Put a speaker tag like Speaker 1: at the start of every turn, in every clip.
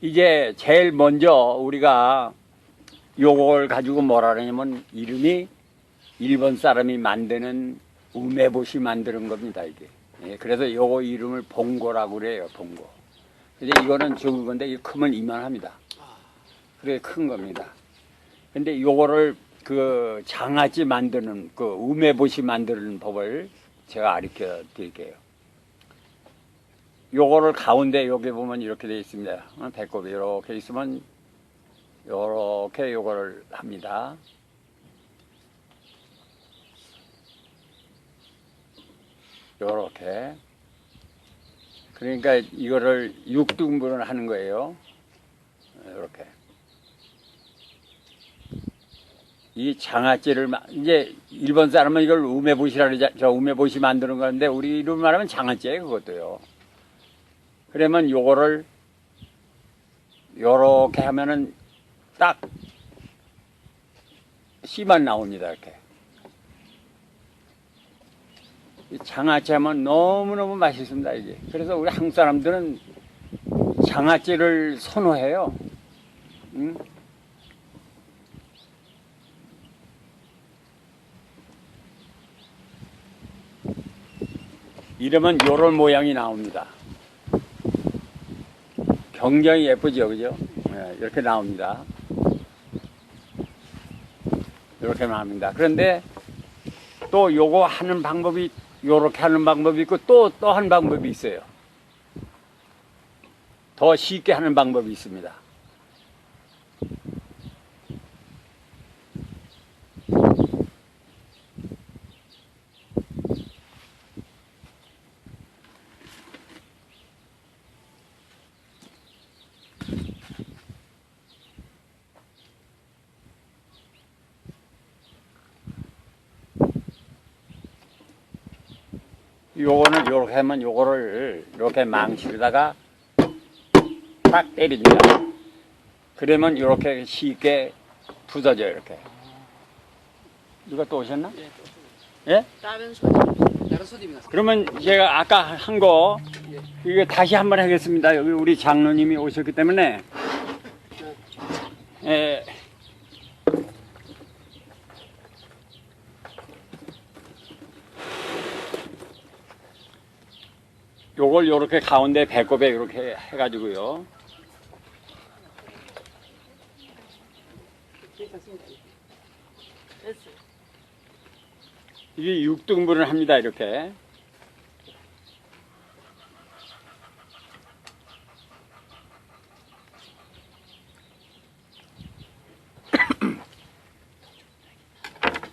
Speaker 1: 이제 제일 먼저 우리가 요걸 가지고 뭐라 그러냐면 이름이 일본 사람이 만드는 우메보시 만드는 겁니다, 이게. 예, 그래서 요거 이름을 봉고라고 그래요, 봉고. 근데 이거는 적은 건데 이거 크면 이만합니다. 그래 큰 겁니다. 근데 요거를 그 장아찌 만드는 그 우메보시 만드는 법을 제가 가르쳐 드릴게요. 요거를 가운데 여기 보면 이렇게 되어 있습니다. 배꼽이 이렇게 있으면 요렇게 요거를 합니다. 요렇게. 그러니까 이거를 6등분을 하는 거예요. 요렇게. 이 장아찌를 이제 일본 사람은 이걸 우메보시라 그러자, 저 우메보시 만드는 건데 우리 이름 말하면 장아찌예요, 그것도요. 그러면 요거를 요렇게 하면은 딱 씨만 나옵니다, 이렇게. 이 장아찌 하면 너무너무 맛있습니다, 이게. 그래서 우리 한국 사람들은 장아찌를 선호해요. 응? 이러면 요런 모양이 나옵니다. 굉장히 예쁘죠, 그죠? 네, 이렇게 나옵니다. 이렇게 나옵니다. 그런데 또 요거 하는 방법이, 요렇게 하는 방법이 있고 또 한 방법이 있어요. 더 쉽게 하는 방법이 있습니다. 요거는 요렇게 하면 요거를 이렇게 망치로다가 딱 때립니다. 그러면 요렇게 쉽게 부서져요, 이렇게. 누가 또 오셨나?
Speaker 2: 네, 또
Speaker 1: 예?
Speaker 2: 다른 손님이 났어요.
Speaker 1: 그러면 제가 아까 한 거 이거 다시 한번 하겠습니다. 여기 우리 장로님이 오셨기 때문에 예. 요걸 요렇게 가운데 배꼽에 이렇게 해가지고요. 이게 6등분을 합니다, 이렇게.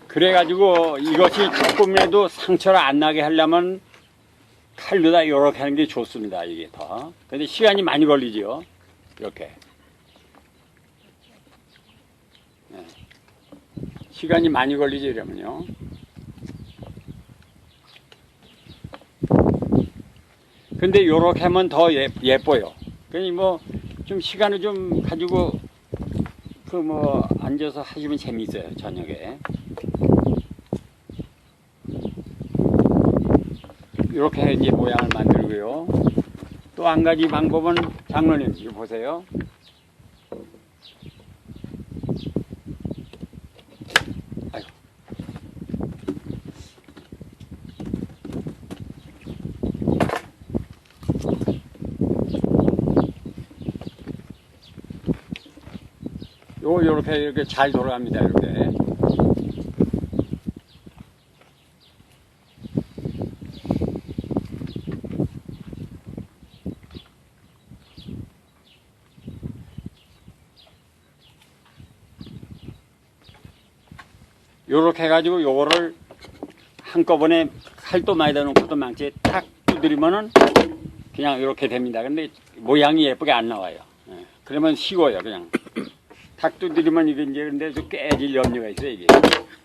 Speaker 1: 그래가지고 이것이 조금이라도 상처를 안 나게 하려면 칼로다 이렇게 하는 게 좋습니다, 이게 더. 근데 시간이 많이 걸리죠, 이렇게. 네. 시간이 많이 걸리죠, 이러면요. 근데 요렇게 하면 더 예뻐요. 그러니 뭐 좀 시간을 좀 가지고 그 뭐 앉아서 하시면 재미있어요, 저녁에. 이렇게 이제 모양을 만들고요. 또 한 가지 방법은 장로님 이거 보세요. 아이고. 요렇게 이렇게 잘 돌아갑니다, 이렇게. 요렇게 해가지고 요거를 한꺼번에 칼도 많이다 놓고도 망치에 탁 두드리면은 그냥 이렇게 됩니다. 근데 모양이 예쁘게 안 나와요. 예. 그러면 쉬워요, 그냥. 탁 두드리면 이게 이제 근데 좀 깨질 염려가 있어요, 이게.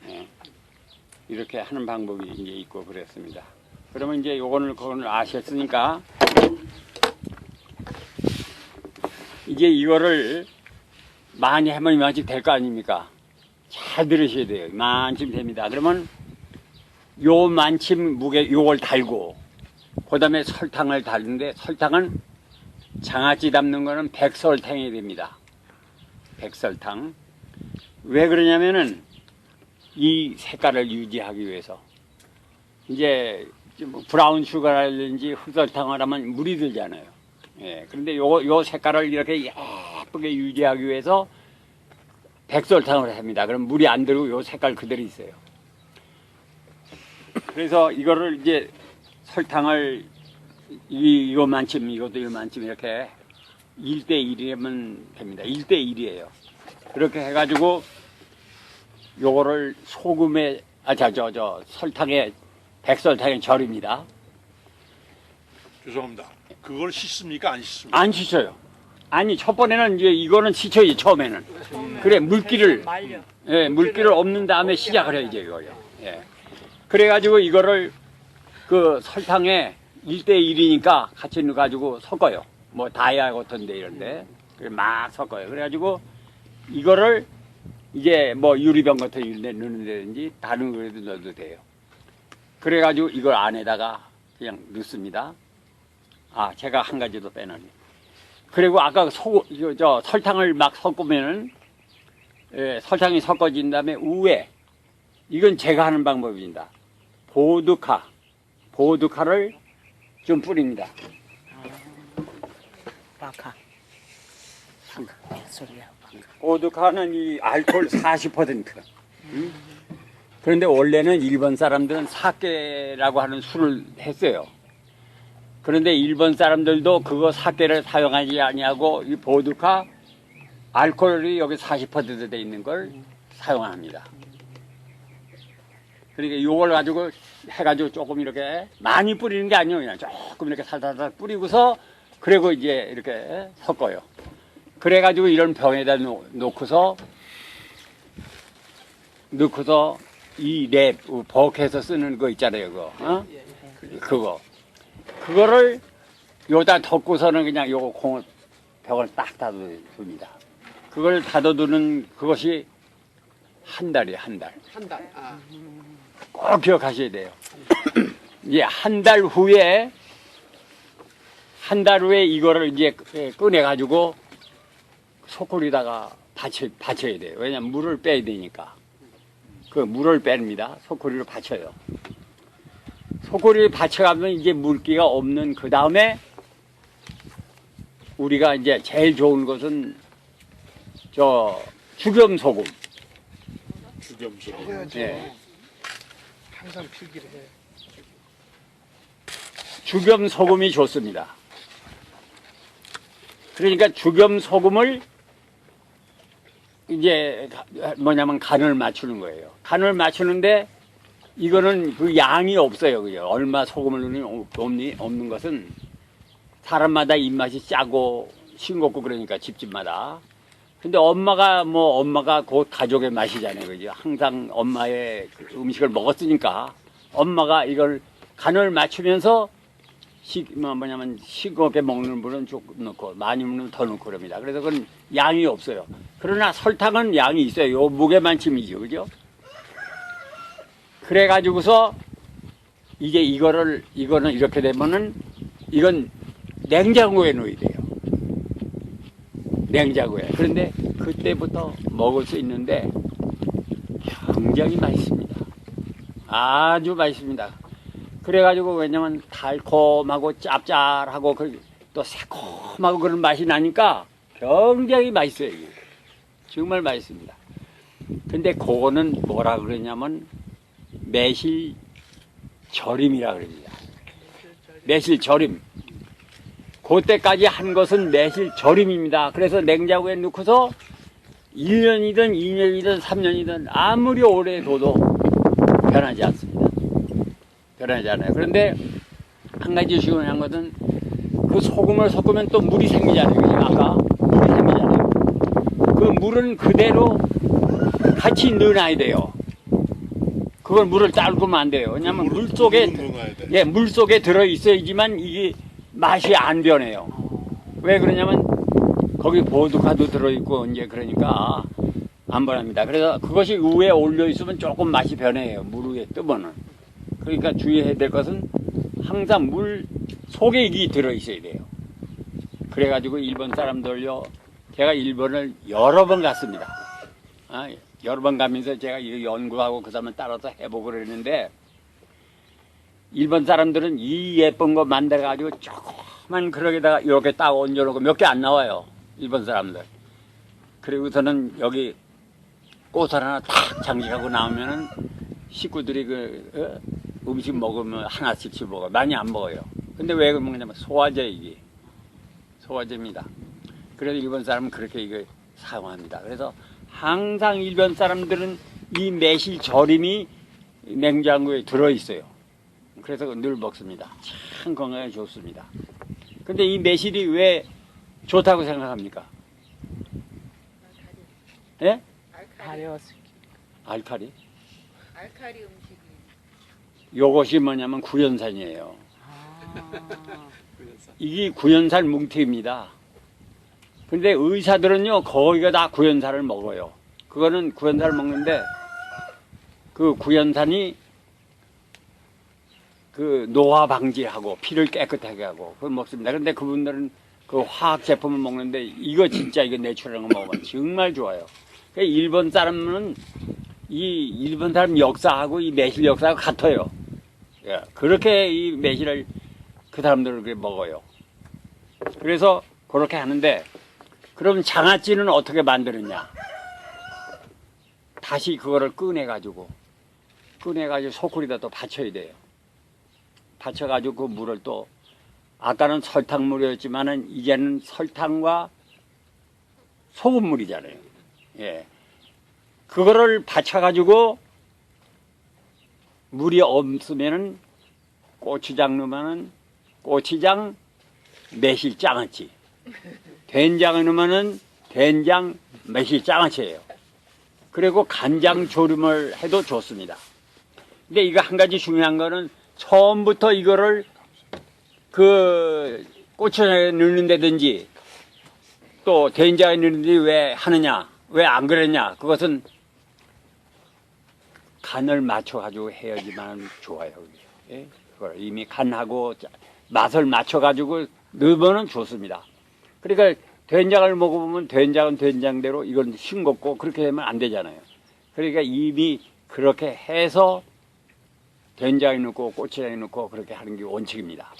Speaker 1: 예. 이렇게 하는 방법이 이제 있고 그랬습니다. 그러면 이제 그거는 아셨으니까 이제 이거를 많이 하면 이만씩 될 거 아닙니까? 잘 들으셔야 돼요. 이만큼 됩니다. 그러면 요만큼 무게 요걸 달고 그 다음에 설탕을 달는데 설탕은 장아찌 담는 거는 백설탕이 됩니다. 백설탕. 왜 그러냐면은 이 색깔을 유지하기 위해서. 이제 뭐 브라운 슈가라든지 흑설탕을 하면 물이 들잖아요. 예. 그런데 요 색깔을 이렇게 예쁘게 유지하기 위해서 백설탕을 합니다. 그럼 물이 안 들고 요 색깔 그대로 있어요. 그래서 이거를 이제 설탕을 이거만큼 이것도 이거만큼 이렇게 1대1이면 됩니다. 1대1이에요. 그렇게 해가지고 요거를 소금에 설탕에 백설탕에 절입니다.
Speaker 3: 죄송합니다. 그걸 씻습니까? 안 씻습니까?
Speaker 1: 안 씻어요. 아니 첫 번에는 이제 이거는 씻어야지 처음에는. 그래 물기를 예, 물기를 없는 다음에 시작을 해야죠 이거요. 예. 그래가지고 이거를 그 설탕에 1대1이니까 같이 넣어가지고 섞어요. 뭐 다이아 같은데 이런데 그래 막 섞어요. 그래가지고 이거를 이제 뭐 유리병 같은 데 넣는 데든지 다른 거에도 넣어도 돼요. 그래가지고 이걸 안에다가 그냥 넣습니다. 아 제가 한 가지 더 빼놨네. 그리고 아까 설탕을 막 섞으면은 예, 설탕이 섞어진 다음에 우에 이건 제가 하는 방법입니다. 보드카를 좀 뿌립니다.
Speaker 4: 바카. 소리야.
Speaker 1: 보드카는 이 알코올 40%. 그런데 원래는 일본 사람들은 사케라고 하는 술을 했어요. 그런데 일본 사람들도 그거 사케를 사용하지 아니하고 이 보드카 알코올이 여기 40% 돼 있는 걸 사용합니다. 그러니까 이걸 가지고 해가지고 조금 이렇게 많이 뿌리는 게 아니에요. 그냥 조금 이렇게 살살살 뿌리고서 그리고 이제 이렇게 섞어요. 그래가지고 이런 병에다 넣고서 이 랩, 버켓에서 쓰는 거 있잖아요. 그거. 그거를 요다 덮고서는 그냥 요거 병을 딱 닫아둡니다. 그걸 닫아두는 그것이 한 달이에요, 한 달.
Speaker 2: 한 달. 아.
Speaker 1: 꼭 기억하셔야 돼요. 이제 한 달 후에 이거를 이제 꺼내가지고 소쿠리다가 받쳐야 돼요. 왜냐면 물을 빼야 되니까. 그 물을 뺍니다. 소쿠리를 받쳐요. 소쿠리를 받쳐가면 이제 물기가 없는 그 다음에 우리가 이제 제일 좋은 것은 죽염소금.
Speaker 3: 죽염소.
Speaker 1: 예.
Speaker 5: 항상 필기를 해.
Speaker 1: 죽염소금이 좋습니다. 그러니까 죽염소금을 이제 뭐냐면 간을 맞추는 거예요. 간을 맞추는데 이거는 그 양이 없어요. 그죠? 얼마 소금을 넣는 없는 것은 사람마다 입맛이 짜고 싱겁고 그러니까 집집마다. 근데 엄마가 곧 가족의 맛이잖아요. 그죠? 항상 엄마의 음식을 먹었으니까 엄마가 이걸 간을 맞추면서 뭐냐면 싱겁게 먹는 분은 조금 넣고 많이 먹는 더 넣고 그럽니다. 그래서 그건 양이 없어요. 그러나 설탕은 양이 있어요. 요 무게만큼이죠. 그죠? 그래가지고서 이제 이거는 이렇게 되면은 이건 냉장고에 넣어야 돼요. 냉장고에. 그런데 그때부터 먹을 수 있는데 굉장히 맛있습니다. 아주 맛있습니다. 그래가지고 왜냐면 달콤하고 짭짤하고 또 새콤하고 그런 맛이 나니까 굉장히 맛있어요. 이게. 정말 맛있습니다. 근데 그거는 뭐라 그러냐면 매실절임이라 그럽니다. 매실절임. 그때까지 한 것은 매실절임입니다. 그래서 냉장고에 넣고서 1년이든 2년이든 3년이든 아무리 오래 둬도 변하지 않습니다. 변하지 않아요. 그런데 한 가지 중요한 것은 그 소금을 섞으면 또 물이 생기잖아요. 그죠? 아까 물이 생기잖아요. 그 물은 그대로 같이 넣어놔야 돼요. 그걸 물을 따르면 안 돼요. 왜냐하면 물 속에 들어 있어야지만 이게 맛이 안 변해요. 왜 그러냐면 거기 보드카도 들어 있고 이제 그러니까 안 변합니다. 그래서 그것이 위에 올려 있으면 조금 맛이 변해요. 물 위에 뜨면은. 그러니까 주의해야 될 것은 항상 물 속에 이게 들어 있어야 돼요. 그래가지고 일본 사람들요, 제가 일본을 여러 번 갔습니다. 여러 번 가면서 제가 이거 연구하고 그 다음에 따라서 해보고 그랬는데, 일본 사람들은 이 예쁜 거 만들어가지고 조그만 그릇에다가 이렇게 딱 얹어놓고 몇 개 안 나와요. 일본 사람들. 그리고서는 여기 꽃을 하나 탁 장식하고 나오면은 식구들이 음식 먹으면 하나씩씩 먹어요. 많이 안 먹어요. 근데 왜 먹냐면 소화제 이게. 소화제입니다. 그래서 일본 사람은 그렇게 이걸 사용합니다. 그래서 항상 일본 사람들은 이 매실 절임이 냉장고에 들어있어요. 그래서 늘 먹습니다. 참 건강에 좋습니다. 근데 이 매실이 왜 좋다고 생각합니까? 예?
Speaker 4: 가려웠을
Speaker 1: 알칼리?
Speaker 4: 알칼리 음식이.
Speaker 1: 요것이 뭐냐면 구연산이에요.
Speaker 4: 아.
Speaker 1: 이게 구연산 뭉티입니다. 근데 의사들은요, 거기가 다 구연산을 먹어요. 그거는 구연산을 먹는데, 그 구연산이 그 노화 방지하고 피를 깨끗하게 하고 그걸 먹습니다. 근데 그분들은 그 화학 제품을 먹는데 이거 진짜 이거 내추럴한 거 먹으면 정말 좋아요. 그러니까 일본 사람은 이 일본 사람 역사하고 이 매실 역사하고 같아요. 예, 그렇게 이 매실을 그 사람들은 그렇게 먹어요. 그래서 그렇게 하는데, 그럼 장아찌는 어떻게 만드느냐? 다시 그거를 꺼내가지고 소쿠리다 또 받쳐야 돼요. 받쳐가지고 그 물을 또, 아까는 설탕물이었지만은 이제는 설탕과 소금물이잖아요. 예. 그거를 받쳐가지고 물이 없으면은 고추장 넣으면은 고추장 매실 장아찌. 된장을 넣으면은 된장 매실 장아찌예요. 그리고 간장 조림을 해도 좋습니다. 근데 이거 한 가지 중요한 거는 처음부터 이거를 그 고추장에 넣는다든지 또 된장에 넣는다든지 왜 하느냐, 왜 안 그랬냐, 그것은 간을 맞춰가지고 해야지만 좋아요. 예? 그걸 이미 간하고 맛을 맞춰가지고 넣으면 좋습니다. 그러니까 된장을 먹어보면 된장은 된장대로 이건 싱겁고 그렇게 되면 안 되잖아요. 그러니까 이미 그렇게 해서 된장에 넣고 고추장에 넣고 그렇게 하는 게 원칙입니다.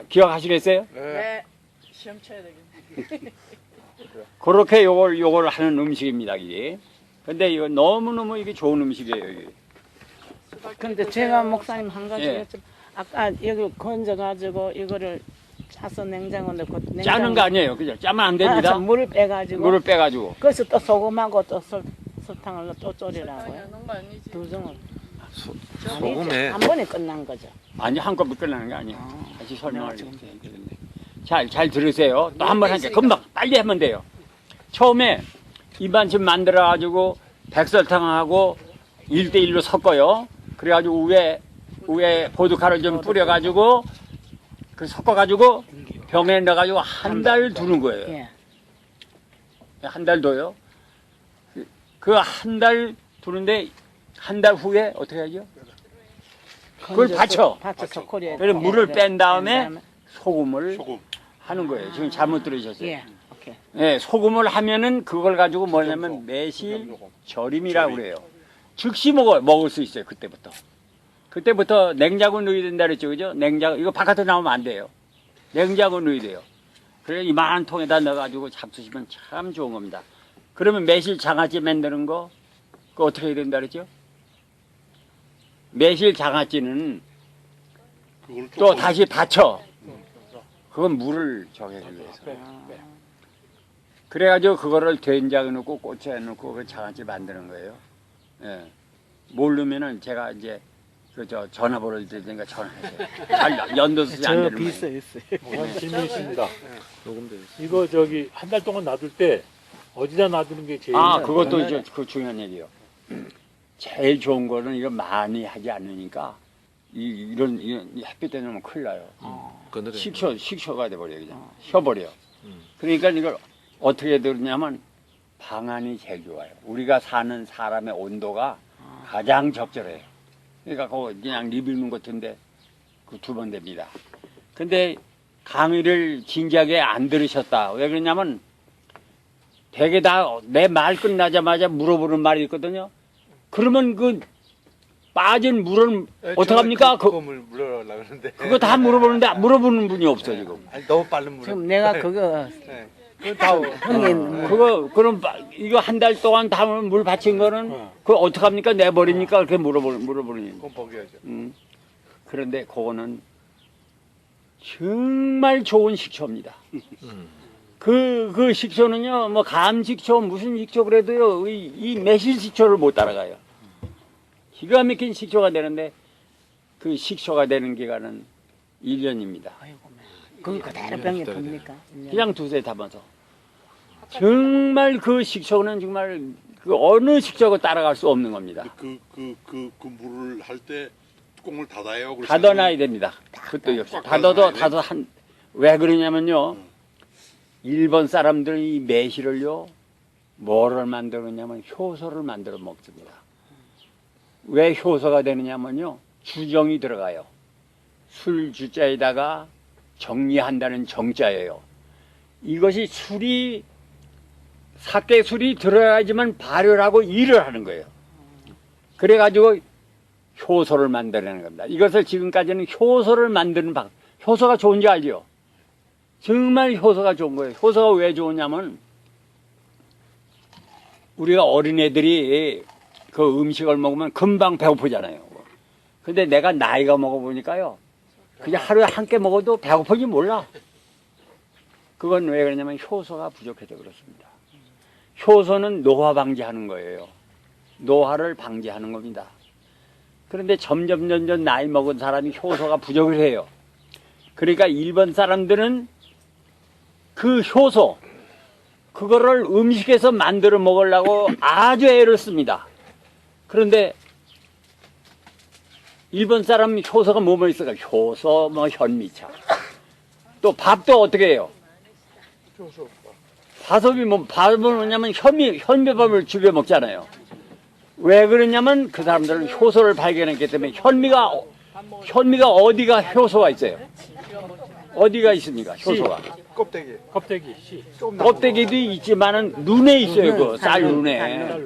Speaker 1: 기억하시겠어요?
Speaker 4: 네. 시험 쳐야 되겠네.
Speaker 1: 그렇게 요걸 하는 음식입니다, 이게. 근데 이거 너무너무 이게 좋은 음식이에요, 이게.
Speaker 4: 근데 제가 목사님 한 가지
Speaker 1: 예.
Speaker 4: 여쭤 아까 여기 건져가지고 이거를 짜서 냉장고 넣고
Speaker 1: 짜는 거 아니에요, 그죠? 짜면 안 됩니다.
Speaker 4: 물을 빼가지고
Speaker 1: 물을 빼가지고.
Speaker 4: 그래서 또 소금하고 또 설탕을 또 졸이라고요.
Speaker 2: 넣는 거 아니지?
Speaker 4: 두 종을.
Speaker 5: 소금에.
Speaker 4: 한 번에 끝난 거죠.
Speaker 1: 아니, 한꺼번에 끝나는 게 아니에요. 다시 설명을 좀 해드렸네. 잘 들으세요. 또 한 번 할게요. 금방 빨리 하면 돼요. 처음에 이반찜 만들어가지고 백설탕하고 1대1로 섞어요. 그래가지고 위에 보드카를 좀 뿌려가지고 그 섞어가지고 병에 넣어가지고 한 달 두는 거예요.
Speaker 4: 예.
Speaker 1: 한 달 둬요. 그 한 달 두는데 한 달 후에 어떻게 하죠? 그걸 받쳐.
Speaker 4: 받쳐서 코리에.
Speaker 1: 그래서 물을 뺀 다음에 소금을
Speaker 3: 소금.
Speaker 1: 하는 거예요. 지금 잘못 들으셨어요.
Speaker 4: 예. 오케이.
Speaker 1: 네, 소금을 하면은 그걸 가지고 뭐냐면 매실 절임이라고 그래요. 즉시 먹을 수 있어요. 그때부터 냉장고 넣어야 된다 그랬죠, 그죠? 냉장고 이거 바깥에 나오면 안 돼요. 냉장고 넣어야 돼요. 그래 이만한 통에다 넣어가지고 잡수시면 참 좋은 겁니다. 그러면 매실 장아찌 만드는 거 그거 어떻게 해야 된다 그랬죠? 매실 장아찌는
Speaker 3: 그걸
Speaker 1: 또 다시 받쳐. 그건 물을 정해주기 위해서. 그래가지고 그거를 된장에 넣고 고추에 넣고 그 장아찌 만드는 거예요. 예. 모르면은 제가 이제 저 전화번호를 드리니까 전화하세요. 잘 연도수지 안 되는 거예요.
Speaker 3: 네. 질문있습니다.
Speaker 5: 녹음돼 있어.
Speaker 3: 이거 저기 한 달 동안 놔둘 때 어디다 놔두는 게 제일
Speaker 1: 그것도 이제 그 중요한 얘기예요. 제일 좋은 거는 이거 많이 하지 않으니까 이런 햇빛에 놓으면 큰일 나요.
Speaker 5: 그늘에.
Speaker 1: 식초가 돼버려요. 그냥 혀버려. 그러니까 이걸 어떻게 들었냐면 방안이 제일 좋아요. 우리가 사는 사람의 온도가 가장 적절해요. 그러니까 그거 그냥 리뷰는 같은데 그 2번 됩니다. 근데 강의를 진지하게 안 들으셨다. 왜 그러냐면 대개 다 내 말 끝나자마자 물어보는 말이 있거든요. 그러면 그 빠진 물은 어떡합니까?
Speaker 5: 그거 물어라 그러는데.
Speaker 1: 그거 다 물어보는데 물어보는 분이 없어 지금.
Speaker 5: 아니, 너무 빠른 물.
Speaker 4: 지금 내가 그거
Speaker 5: 네.
Speaker 4: 형님
Speaker 1: 그럼 이거 한 달 동안 담은 물 받친 거는 그거 어떡합니까? 내버립니까? 그렇게 물어보는.
Speaker 5: 그건 포기하죠.
Speaker 1: 그런데 그거는 정말 좋은 식초입니다. 그 식초는요, 뭐 감식초 무슨 식초 그래도요, 이 매실 식초를 못 따라가요. 기가 막힌 식초가 되는데 그 식초가 되는 기간은 1년입니다.
Speaker 4: 그거 그대로 병에 듭니까?
Speaker 1: 그냥 두세 담아서. 정말 그 식초는 정말 그 어느 식초가 따라갈 수 없는 겁니다.
Speaker 6: 그 물을 할 때 뚜껑을 닫아요.
Speaker 1: 닫아놔야 됩니다. 그것도 역시 닫아도 왜 그러냐면요. 일본 사람들이 이 매실을요, 뭐를 만들었냐면 효소를 만들어 먹습니다. 왜 효소가 되느냐면요, 주정이 들어가요. 술 주자에다가 정리한다는 정자예요. 이것이 사케 술이 들어야지만 발효하고 일을 하는 거예요. 그래가지고 효소를 만들어내는 겁니다. 이것을 지금까지는 효소를 만드는 효소가 좋은지 알죠? 정말 효소가 좋은 거예요. 효소가 왜 좋으냐면 우리가 어린애들이 그 음식을 먹으면 금방 배고프잖아요. 근데 내가 나이가 먹어보니까요, 그냥 하루에 한 끼 먹어도 배고픈지 몰라. 그건 왜 그러냐면 효소가 부족해서 그렇습니다. 효소는 노화 방지하는 거예요. 노화를 방지하는 겁니다. 그런데 점점 나이 먹은 사람이 효소가 부족을 해요. 그러니까 일본 사람들은 그 효소, 그거를 음식에서 만들어 먹으려고 아주 애를 씁니다. 그런데 일본 사람 효소가 뭐뭐 있을까? 효소, 뭐 현미차. 또 밥도 어떻게 해요? 밥은 뭐냐면 현미밥을 즐겨 먹잖아요. 왜 그러냐면 그 사람들은 효소를 발견했기 때문에 현미가 어디가 효소가 있어요? 어디가 있습니까? 효소가.
Speaker 3: 껍데기 씨.
Speaker 1: 껍데기도 있지만은 눈에 있어요. 그 쌀 눈에.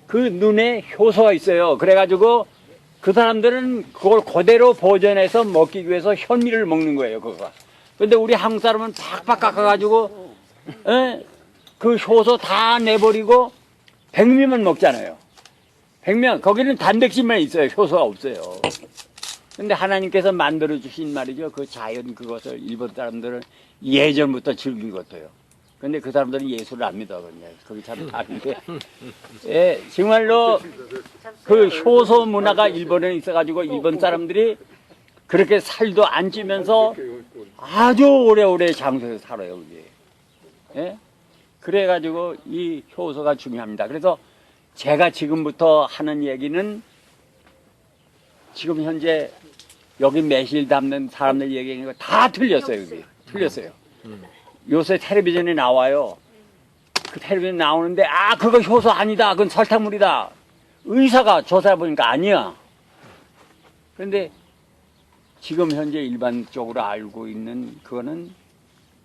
Speaker 1: 그 눈에 효소가 있어요. 그래가지고 그 사람들은 그걸 그대로 보존해서 먹기 위해서 현미를 먹는 거예요. 그거. 근데 우리 한국 사람은 팍팍 깎아가지고 그 효소 다 내버리고 백미만 먹잖아요. 백면 거기는 단백질만 있어요. 효소가 없어요. 근데 하나님께서 만들어 주신 말이죠. 그 자연 그것을 일본 사람들은 예전부터 즐긴 것 같아요. 근데 그 사람들은 예수를 안 믿어. 거기 참 다른데. 예, 정말로 그 효소 문화가 일본에 있어가지고 일본 사람들이 그렇게 살도 안 찌면서 아주 오래오래 장소에서 살아요. 그게. 예? 그래가지고 이 효소가 중요합니다. 그래서 제가 지금부터 하는 얘기는 지금 현재 여기 매실 담는 사람들 얘기하는 거 다 틀렸어요. 여기. 틀렸어요. 요새 텔레비전에 나와요. 그 텔레비전 나오는데 그거 효소 아니다. 그건 설탕물이다. 의사가 조사해보니까 아니야. 그런데 지금 현재 일반적으로 알고 있는 그거는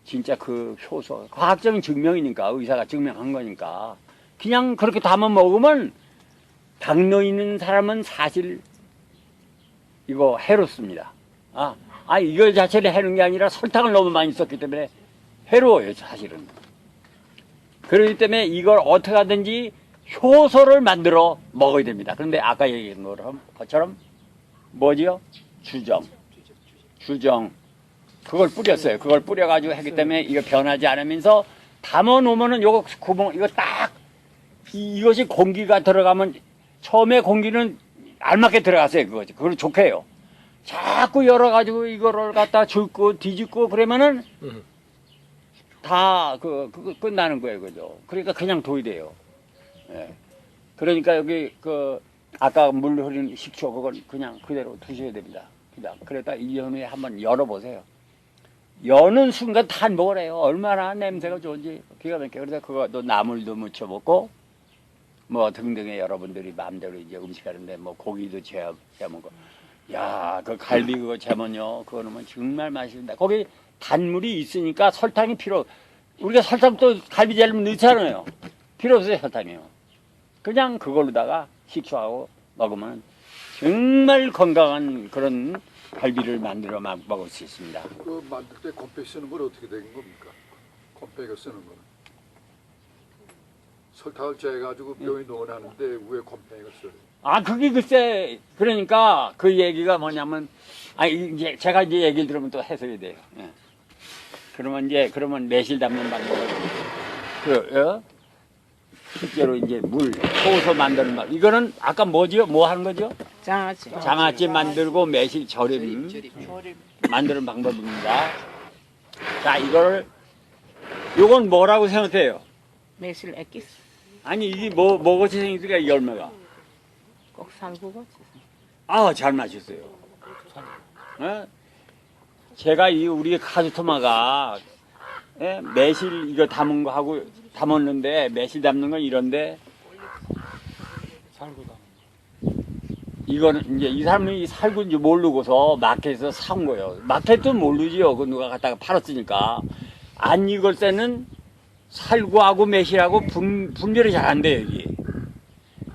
Speaker 1: 진짜 그 효소, 과학적인 증명이니까 의사가 증명한 거니까 그냥 그렇게 담아 먹으면 당뇨 있는 사람은 사실 이거 해롭습니다. 이거 자체를 해로운 게 아니라 설탕을 너무 많이 썼기 때문에 해로워요, 사실은. 그렇기 때문에 이걸 어떻게 하든지 효소를 만들어 먹어야 됩니다. 그런데 아까 얘기한 것처럼 뭐지요? 주정. 그걸 뿌렸어요. 그걸 뿌려가지고 했기 때문에 이거 변하지 않으면서 담아 놓으면은 요거 구멍, 이거 딱, 이것이 공기가 들어가면 처음에 공기는 알맞게 들어갔어요. 그걸 좋게 해요. 자꾸 열어가지고 이거를 갖다 줍고 뒤집고 그러면은 다 끝나는 거예요. 그죠? 그러니까 그냥 둬야 돼요. 예. 그러니까 여기 아까 물 흐르는 식초 그건 그냥 그대로 두셔야 됩니다. 그러다 1년 후에 한번 열어보세요. 여는 순간 다 먹으래요. 얼마나 냄새가 좋은지 기가 막혀. 그래서 그거도 나물도 무쳐 먹고 뭐 등등의 여러분들이 마음대로 이제 음식하는데 뭐 고기도 재먹고 야, 그 갈비 그거 재면요. 그거 넣으면 정말 맛있습니다. 거기 단물이 있으니까 설탕이 우리가 설탕 또 갈비찜 넣잖아요. 필요 없어요, 설탕이요. 그냥 그걸로다가 식초하고 먹으면 정말 건강한 그런 갈비를 만들어 먹을 수 있습니다.
Speaker 7: 그 만들 때 컴팩 쓰는 건 어떻게 된 겁니까? 컴팩을 쓰는 거는 설탕을 재가지고 병에 넣어놨는데 왜 컴팩을 써요?
Speaker 1: 아, 그게 글쎄, 그러니까 그 얘기가 뭐냐면, 이제 제가 이제 얘기를 들으면 또 해석이 돼요. 예. 그러면 매실 담는 방법을, 실제로 이제 소서 만드는 방 이거는 아까 뭐지요? 뭐 하는 거죠?
Speaker 4: 장아찌.
Speaker 1: 장아찌 만들고 매실 절임 만드는 방법입니다. 자, 요건 뭐라고 생각해요?
Speaker 4: 매실 액기스.
Speaker 1: 아니, 이게 뭐같이 생겼으니까 이 열매가.
Speaker 4: 꼭 살구같이.
Speaker 1: 아, 잘 맞췄어요. 예? 제가 우리 카즈토마가 매실 이거 담은 거 하고 담았는데 매실 담는 건 이런데 이거는 이제 이 사람이 살구인지 모르고서 마켓에서 사온 거예요. 마켓도 모르지요. 그 누가 갖다가 팔았으니까. 안 익을 때는 살구하고 매실하고 분별이 잘 안 돼요, 여기.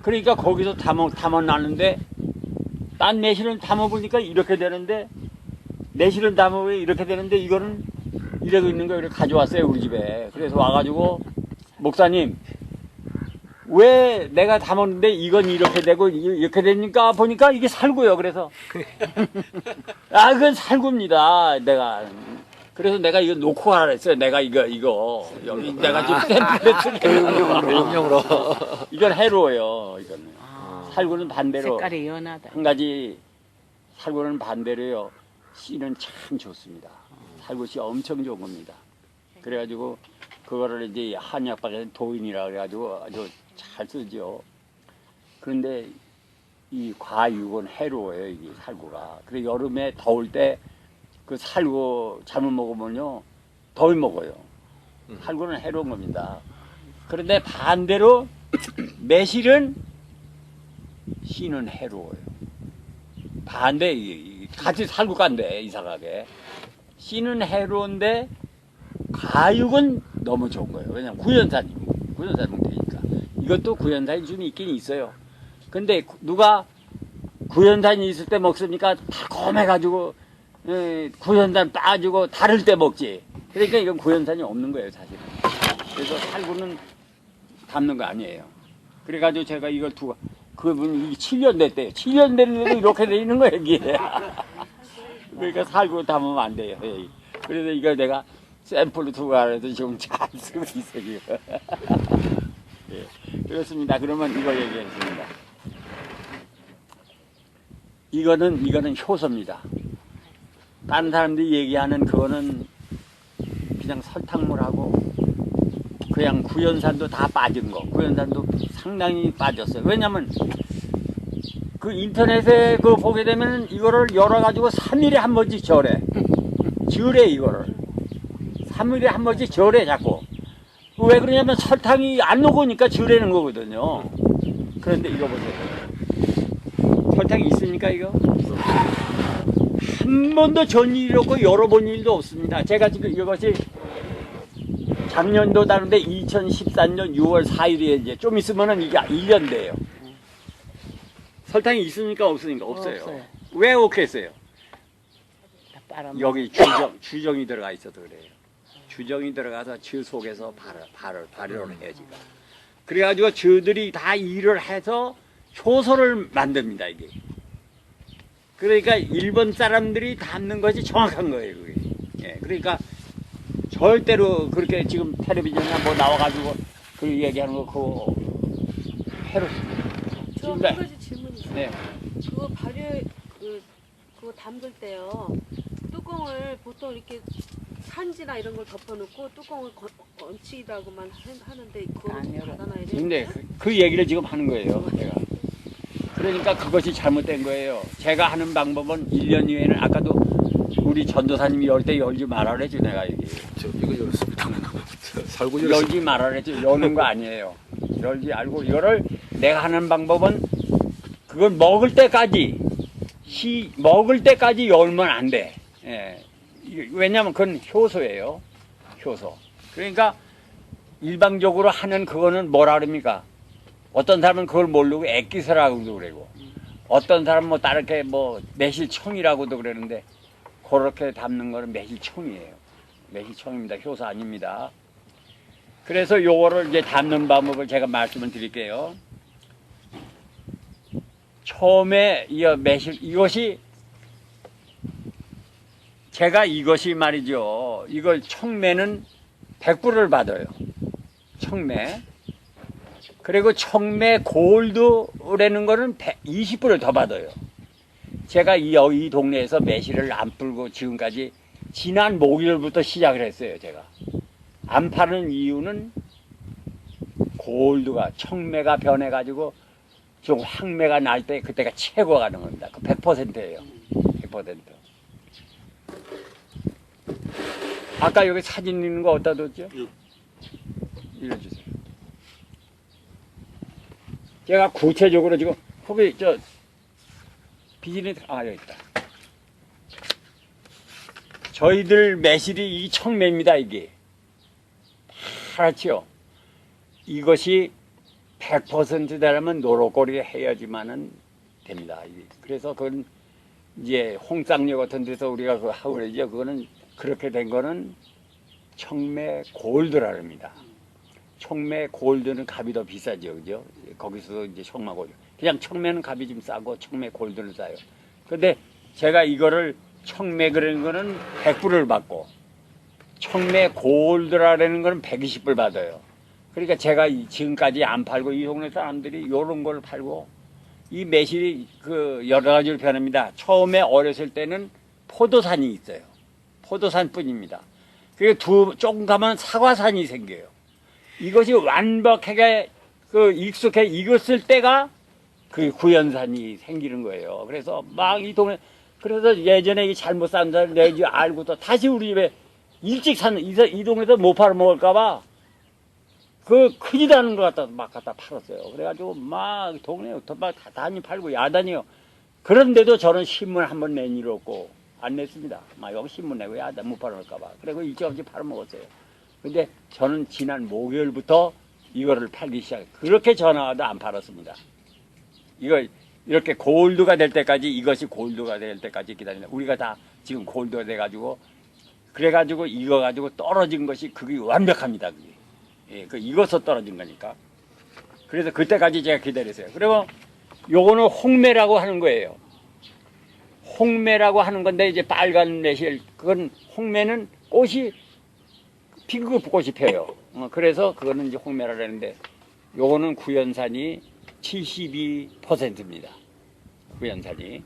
Speaker 1: 그러니까 거기서 담아놨는데 딴 매실은 담아보니까 이렇게 되는데 매실은 담아보면 이렇게 되는데 이거는 이러고 있는 거 이렇게 가져왔어요, 우리 집에. 그래서 와가지고 목사님 왜 내가 담았는데 이건 이렇게 되고 이렇게 되니까 보니까 이게 살구요. 그래서 그건 살구입니다. 그래서 내가 이거 놓고 가라 그랬어요. 내가 이거 여기 내가 지금 샘플을
Speaker 5: 용용으로.
Speaker 1: 이건 해로워요. 이거는 살구는 반대로
Speaker 4: 색깔이 연하다.
Speaker 1: 한 가지 살구는 반대로요. 씨는 참 좋습니다. 살구씨 엄청 좋은 겁니다. 그래가지고 그거를 이제 한약방에 도인이라 그래가지고 아주 잘 쓰죠. 그런데 이 과육은 해로워요, 이게 살구가. 그래 여름에 더울 때 그 살구 잘못 먹으면요 덜 먹어요. 살구는 해로운 겁니다. 그런데 반대로 매실은 씨는 해로워요. 반대 같이 살구간데 이상하게 씨는 해로운데 과육은 너무 좋은 거예요. 왜냐면 구연산 뭉태니까 이것도 구연산이 좀 있긴 있어요. 근데 누가 구연산이 있을 때 먹습니까? 달콤해가지고 구연산 빠지고 다를 때 먹지. 그러니까 이건 구연산이 없는 거예요, 사실은. 그래서 살구는 담는 거 아니에요. 그래가지고 제가 이걸 그분이 7년 됐대요. 7년 됐는데도 이렇게 돼 있는 거예요, 이게. 그러니까 살구 담으면 안 돼요. 그래서 이걸 내가 샘플로 두고 가라도 지금 잘 쓰고 있어요, 지금. 예, 그렇습니다. 그러면 이거 얘기했습니다. 이거는 효소입니다. 다른 사람들이 얘기하는 그거는 그냥 설탕물하고 그냥 구연산도 다 빠진 거. 구연산도 상당히 빠졌어요. 왜냐면 그 인터넷에 그 보게 되면 이거를 열어가지고 3일에 한 번씩 절해 이거를. 3일에 한 번씩 절해 자꾸. 왜 그러냐면 설탕이 안 녹으니까 절하는 거거든요. 그런데 이거 보세요. 설탕이 있으니까 이거 한 번도 전 일이 없고 열어본 일도 없습니다. 제가 지금 이것이 작년도 다른데 2014년 6월 4일에 이제 좀 있으면은 이게 1년 돼요. 설탕이 있으니까 없으니까 없어요. 왜 없겠어요? 여기 주정이 들어가 있어서 그래요. 주정이 들어가서 저 속에서 발효를 해요, 지금. 그래가지고 저들이 다 일을 해서 효소를 만듭니다, 이게. 그러니까 일본 사람들이 담는 것이 정확한 거예요, 그게. 예, 그러니까 절대로 그렇게 지금 텔레비전이나 뭐 나와가지고 그 얘기하는 거 그거 해롭습니다.
Speaker 8: 저 한 가지 질문이 있어요.
Speaker 1: 네.
Speaker 8: 그거 그거 담글 때요. 뚜껑을 보통 이렇게 산지나 이런 걸 덮어놓고 뚜껑을 얹히라고만 하는데 그거
Speaker 4: 안 열어.
Speaker 8: 닫아놔야
Speaker 1: 근데
Speaker 8: 되는데.
Speaker 1: 그 얘기를 지금 하는 거예요, 제가. 그러니까 그것이 잘못된 거예요. 제가 하는 방법은 1년 이후에는 아까도 우리 전도사님이 열 때 열지 말아 그랬죠, 내가 이게.
Speaker 5: 이거 열었습니다. 살고 열었습니다.
Speaker 1: 열지 말아 그랬죠. 여는 거 아니에요. 열지 알고 이거를 내가 하는 방법은 그걸 먹을 때까지 열면 안 돼. 예. 왜냐하면 그건 효소예요. 효소. 그러니까 일방적으로 하는 그거는 뭐라 그럽니까? 어떤 사람은 그걸 모르고 액기스라고도 그러고, 어떤 사람은 뭐 다르게 뭐 매실청이라고도 그러는데, 그렇게 담는 거는 매실청이에요. 매실청입니다. 효소 아닙니다. 그래서 요거를 이제 담는 방법을 제가 말씀을 드릴게요. 처음에 이것이 제가 이것이 말이죠. 이걸 청매는 100불을 받아요. 청매. 그리고 청매 골드라는 거는 20불을 더 받아요. 제가 이 동네에서 매실을 안 풀고 지금까지 지난 목요일부터 시작을 했어요. 제가 안 파는 이유는 골드가 청매가 변해가지고 좀 황매가 날 때 그때가 최고가 가는 겁니다. 그 100%예요. 100%. 아까 여기 사진 있는 거 어디다 뒀죠? 읽어주세요. 제가 구체적으로 지금 거기 저 비즈니스 여기 있다. 저희들 매실이 이 청매입니다. 이게 파랗죠. 이것이 100% 되려면 노릇거리게 해야지만은 됩니다. 그래서 그건 이제 홍쌍료 같은 데서 우리가 그거 하고 그러죠. 그거는 그렇게 된 거는 청매 골드라 합니다. 청매 골드는 값이 더 비싸죠. 그죠? 거기서 이제 청매 골드. 그냥 청매는 값이 좀 싸고 청매 골드는 싸요. 근데 제가 이거를 청매 그러는 거는 100불을 받고 청매 골드라는 거는 120불 받아요. 그러니까 제가 지금까지 안 팔고 이 동네 사람들이 이런 걸 팔고 이 매실이 그 여러 가지로 변합니다. 처음에 어렸을 때는 포도산이 있어요. 포도산뿐입니다. 그리고 조금 가면 사과산이 생겨요. 이것이 완벽하게 그 익숙해 익었을 때가 그 구연산이 생기는 거예요. 그래서 막 이 동네 그래서 예전에 이 잘못 산 사람 내 집 알고도 다시 우리 집에 일찍 산 이 동네에서 못 팔아 먹을까봐 그 크지도 않은 걸 갖다 팔았어요. 그래가지고 막 동네 막 다니 팔고 야단이요. 그런데도 저는 신문 한 번 낸 일 없고 안 냈습니다. 막 여기 신문 내고 야단 못 팔아먹을까봐. 그리고 일찌감치 팔아먹었어요. 근데 저는 지난 목요일부터 이거를 팔기 시작해요. 그렇게 전화와도 안 팔았습니다. 이거 이렇게 골드가 될 때까지 이것이 골드가 될 때까지 기다린다. 우리가 다 지금 골드가 돼가지고 그래가지고 이거 가지고 떨어진 것이 그게 완벽합니다. 그게. 예, 그 익어서 떨어진 거니까. 그래서 그때까지 제가 기다렸어요. 그리고 요거는 홍매라고 하는 거예요. 홍매라고 하는 건데 이제 빨간 매실 그건 홍매는 꽃이 핑크 꽃이 펴요. 그래서 그거는 이제 홍매라 그러는데 요거는 구연산이 72%입니다. 구연산이.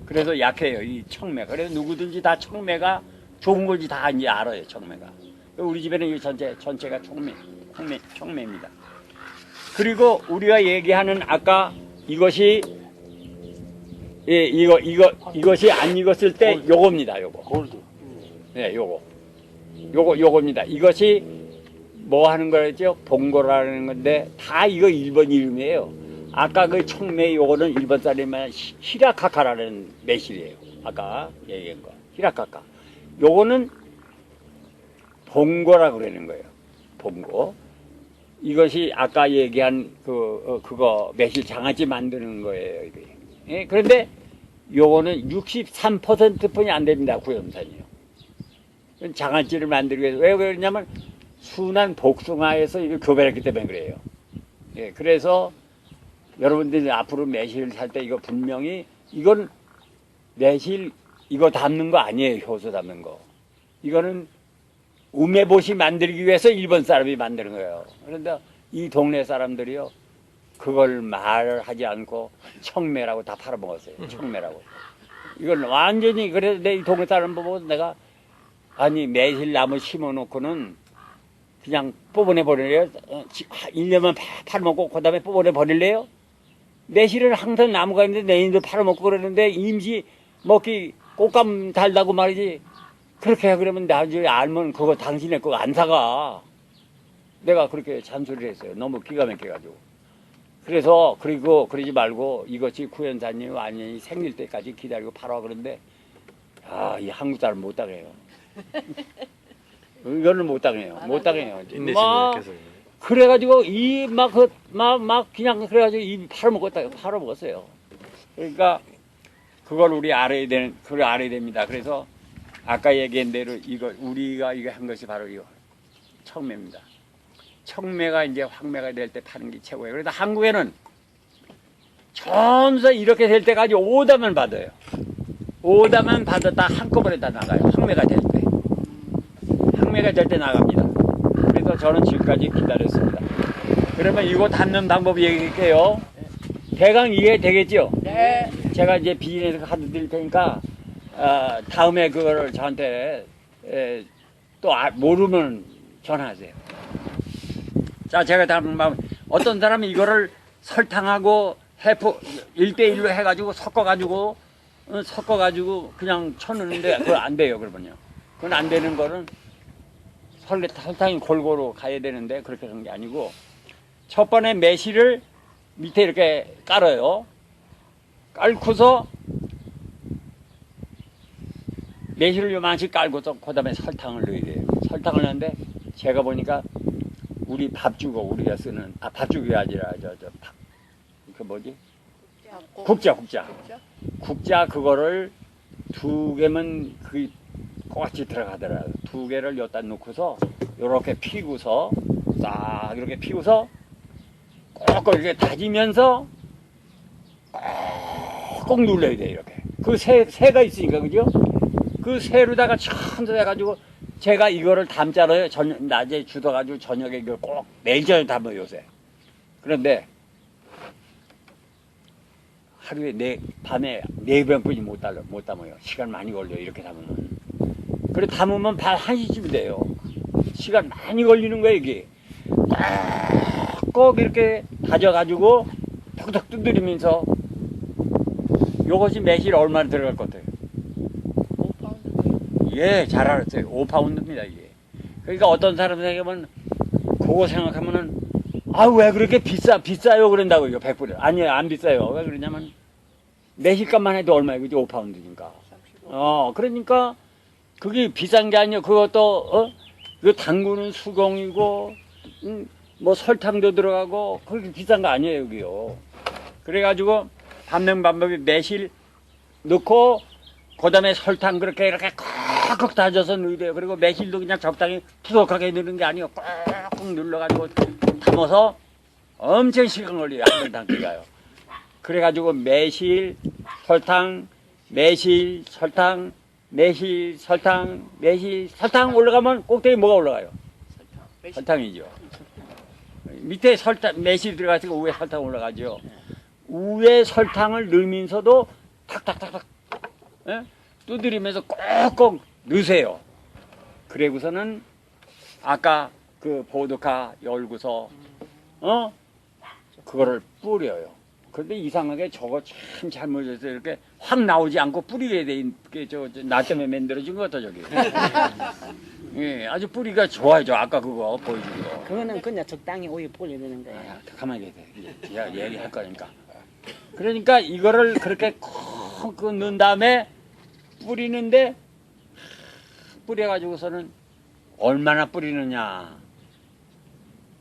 Speaker 1: 그래서 약해요. 이 청매가. 그래서 누구든지 다 청매가 좋은 건지 다 이제 알아요. 청매가. 우리 집에는 이 전체가 청매입니다. 그리고 우리가 얘기하는 아까 이것이 예, 이것이 안 익었을 때 요겁니다. 요거.
Speaker 3: 골드.
Speaker 1: 네, 요겁니다. 이것이 뭐 하는 거랬죠? 봉고라는 건데 다 이거 일본 이름이에요. 아까 그 청매 요거는 일본 사람이면 히라카카라는 매실이에요. 아까 얘기한 거. 히라카카. 요거는 봉고라 그러는 거예요. 봉고. 이것이 아까 얘기한 그거 매실 장아찌 만드는 거예요. 이게. 예? 그런데 요거는 63%뿐이 안 됩니다. 구연산이요. 장아찌를 만들기 위해서. 왜 그러냐면 순한 복숭아에서 이걸 교배했기 때문에 그래요. 예, 그래서 여러분들이 앞으로 매실 살 때 이거 분명히 이건 매실 이거 담는 거 아니에요. 효소 담는 거. 이거는 우메보시 만들기 위해서 일본 사람이 만드는 거예요. 그런데 이 동네 사람들이요. 그걸 말하지 않고 청매라고 다 팔아먹었어요. 청매라고. 이건 완전히 그래서 내 이 동네 사람 보고 내가 아니 매실나무 심어놓고는 그냥 뽑아내 버릴래요? 1년만 팔아먹고 그 다음에 뽑아내 버릴래요? 매실은 항상 나무가 있는데 내년도 팔아먹고 그러는데 임시 먹기 꽃감 달다고 말이지. 그렇게 그러면 나중에 알면 그거 당신의 거 안 사가. 내가 그렇게 잔소리를 했어요. 너무 기가 막혀가지고. 그래서 그리고 그러지 말고 이것이 구연산이 완전히 생길 때까지 기다리고 팔아 그런데 아, 이 한국 사람 못 당해요. 이거는 못 당해요. 못 당해요. 막 그래가지고 이 막 그냥 그래가지고 이 팔아먹었어요. 그러니까 그걸 우리 그걸 알아야 됩니다. 그래서 아까 얘기한 대로 우리가 이거 한 것이 바로 이거 청매입니다. 청매가 이제 황매가 될 때 파는 게 최고예요. 그래서 한국에는 전서 이렇게 될 때까지 오다만 받아요. 오다만 받았다 한꺼번에 다 나가요. 황매가 될 때. 황매가 될 때 나갑니다. 그래서 저는 지금까지 기다렸습니다. 그러면 이거 담는 방법 얘기할게요. 대강 이해되겠죠? 네. 제가 이제 비즈니스 카드 드릴 테니까 다음에 그거를 저한테 또 모르면 전화하세요. 자, 제가 담는 방법. 어떤 사람은 이거를 설탕하고 1대1로 해가지고 섞어가지고 그냥 쳐넣는데 그건 안 돼요. 그러면요. 그건 안 되는 거는 설탕이 골고루 가야 되는데 그렇게 하는 게 아니고 첫 번에 매실을 밑에 이렇게 깔아요. 깔고서 매실을 요만씩 깔고서 그 다음에 설탕을 넣어야 돼요. 설탕을 넣는데 제가 보니까 우리 밥주고 우리가 쓰는 밥주가 아니라 그 뭐지? 국자 그거를 2개면 그 똑같이 들어가더라고요. 2개를 여기다 놓고서 요렇게 피고서 싹 이렇게 피고서 꼭 이렇게 다지면서 꼭 눌러야 돼요. 이렇게 그 새가 있으니까 그죠? 그 새로다가 천천히 해가지고 제가 이거를 담잖아요. 낮에 주워가지고 저녁에 이걸 꼭 내일 저녁에 담아요 요새. 그런데 하루에 밤에 4병뿐이 못 담아요. 시간 많이 걸려요. 이렇게 담으면. 그래 담으면 밤 1시쯤 돼요. 시간 많이 걸리는 거예요 이게. 꼭 이렇게 다져가지고 톡톡 두드리면서 요것이 매실 얼마나 들어갈 것 같아요? 5파운드. 예, 잘 알았어요. 5파운드입니다 이게. 그러니까 어떤 사람 생각하면 그거 생각하면은 왜 그렇게 비싸요 그런다고요. 100불에. 아니에요, 안 비싸요. 왜 그러냐면 매실값만 해도 얼마예요? 그죠? 5파운드니까. 그러니까 그게 비싼 게 아니에요. 그것도 그 당구는 수공이고 뭐 설탕도 들어가고 그렇게 비싼 거 아니에요 여기요. 그래가지고 담는 방법이 매실 넣고 그다음에 설탕 그렇게 이렇게 kok콕 다져서 넣어야 돼요. 그리고 매실도 그냥 적당히 푸석하게 넣는 게 아니고 꾹꾹 눌러가지고 담아서 엄청 시간 걸려요. 한 번 담기가요. 그래가지고 매실 설탕 올라가면 꼭대기 뭐가 올라가요? 설탕이죠. 밑에 매실 들어가서 위에 설탕 올라가죠. 위에 설탕을 넣으면서도 탁탁탁탁 두드리면서 꼭꼭 넣으세요. 그리고서는 아까 그 보드카 열고서 그거를 뿌려요. 그런데 이상하게 저거 참 잘못해서 이렇게 확 나오지 않고 뿌리게 돼 있는 게 나 때문에 만들어진 것 같아 저기. 예, 아주 뿌리가 좋아요. 저 아까 그거 보여준 거.
Speaker 4: 그거는 그냥 적당히 오이 뿌리는 거예요.
Speaker 1: 가만히 계세요. 얘기할 거니까. 그러니까 이거를 그렇게 콕 넣은 다음에 뿌리는데 뿌려가지고서는 얼마나 뿌리느냐.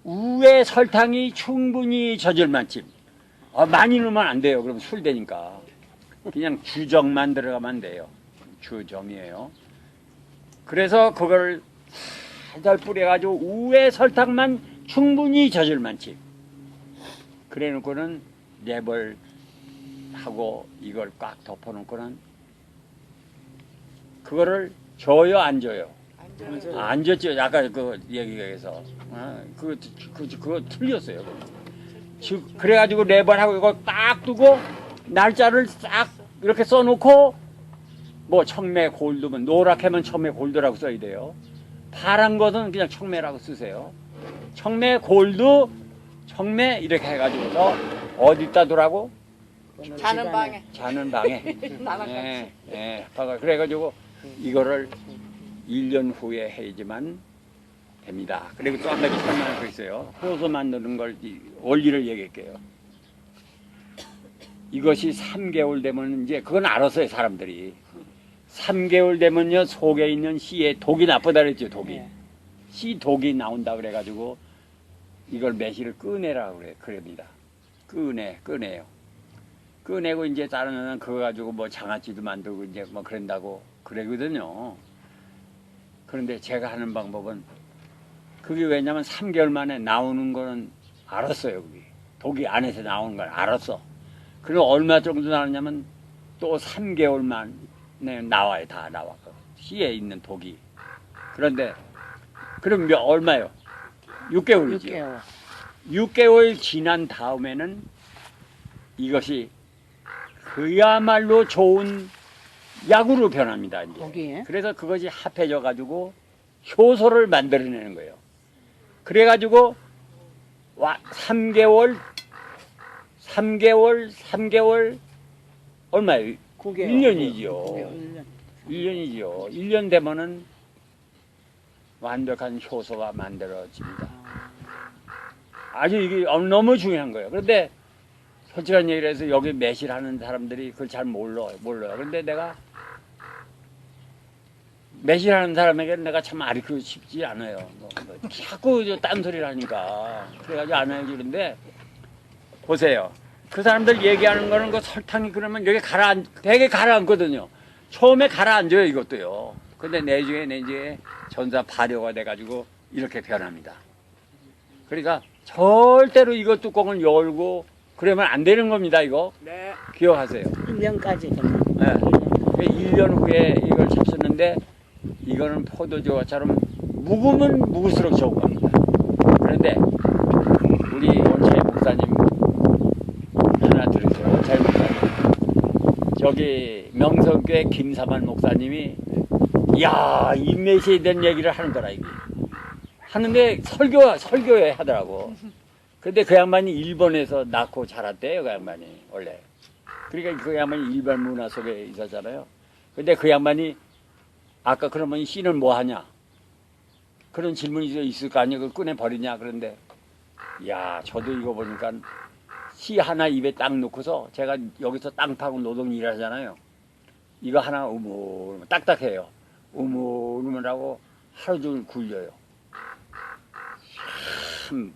Speaker 1: 위에 설탕이 충분히 젖을 만큼. 많이 넣으면 안 돼요. 그럼 술 되니까. 그냥 주정만 들어가면 돼요. 주정이에요. 그래서 그걸 살살 뿌려가지고 위에 설탕만 충분히 젖을 만큼. 그래 놓고는 랩을 하고 이걸 꽉 덮어놓고는 그거를 안 줘요? 안 줬죠. 아까 그 얘기에서. 그거 틀렸어요. 그래가지고 랩을 하고 이거 딱 두고 날짜를 싹 이렇게 써놓고 뭐 청매 골드면 노랗게면 청매 골드라고 써야 돼요. 파란 것은 그냥 청매라고 쓰세요. 청매 골드 청매 이렇게 해가지고서 어디다 두라고?
Speaker 4: 자는 방에.
Speaker 1: 자는 방에. 예. 그래가지고 이거를 1년 후에 해야지만 됩니다. 그리고 또 한 가지 설명할 거 있어요. 호수 만드는 걸 원리를 얘기할게요. 이것이 3개월 되면 이제 그건 알았어요 사람들이. 3개월 되면요 속에 있는 씨에 독이 나쁘다 그랬죠. 독이.
Speaker 4: 예.
Speaker 1: 씨 독이 나온다 그래가지고 이걸 매실을 꺼내라 그럽니다. 꺼내요. 꺼내고 이제 다른 그거 가지고 뭐 장아찌도 만들고 이제 뭐 그런다고 그러거든요. 그런데 제가 하는 방법은 그게 왜냐면 3개월 만에 나오는 거는 알았어요. 그게 독이 안에서 나오는 걸 알았어. 그리고 얼마 정도 나오냐면 또 3개월 만에 나와요. 다 나와. 씨에 있는 독이. 그런데 그럼 얼마요? 6개월이죠.
Speaker 4: 6개월.
Speaker 1: 6개월 지난 다음에는 이것이 그야말로 좋은 약으로 변합니다. 이제.
Speaker 4: 독이?
Speaker 1: 그래서 그것이 합해져 가지고 효소를 만들어내는 거예요. 그래가지고 3개월 얼마예요?
Speaker 4: 9개월.
Speaker 1: 1년이죠. 1년이죠. 1년 되면은 완벽한 효소가 만들어집니다. 아주 이게 너무 중요한 거예요. 그런데 솔직한 얘기를 해서 여기 매실하는 사람들이 그걸 잘 몰라요. 그런데 내가 매실하는 사람에게 내가 참 가르치고 싶지 않아요. 자꾸 딴소리를 하니까. 그래가지고 안 해요. 그런데 보세요. 그 사람들 얘기하는 거는 그 설탕이 그러면 여기 되게 가라앉거든요. 처음에 가라앉아요, 이것도요. 근데 내주에 전자 발효가 돼가지고 이렇게 변합니다. 그러니까 절대로 이거 뚜껑을 열고 그러면 안 되는 겁니다, 이거.
Speaker 8: 네.
Speaker 1: 기억하세요.
Speaker 4: 1년까지 그냥.
Speaker 1: 네. 1년 후에 이걸 잡수는데 이거는 포도주처럼 묵으면 묵을수록 좋은 겁니다. 그런데 우리 원차이 목사님 하나 들으세요. 원차이 목사님. 저기 명성교회 김사만 목사님이 야 인매시에 대한 얘기를 하는 거라 이게. 하는데 설교에 하더라고. 근데 그 양반이 일본에서 낳고 자랐대요. 그 양반이 원래. 그러니까 그 양반이 일반 문화 속에 있었잖아요. 근데 그 양반이 아까 그러면 씨는 뭐 하냐? 그런 질문이 있을 거 아니에요. 그걸 꺼내버리냐? 그런데 야 저도 이거 보니까 씨 하나 입에 딱 넣고서 제가 여기서 땅 파고 노동 일하잖아요. 이거 하나 우물 딱딱해요. 우물우물하고 하루 종일 굴려요. 참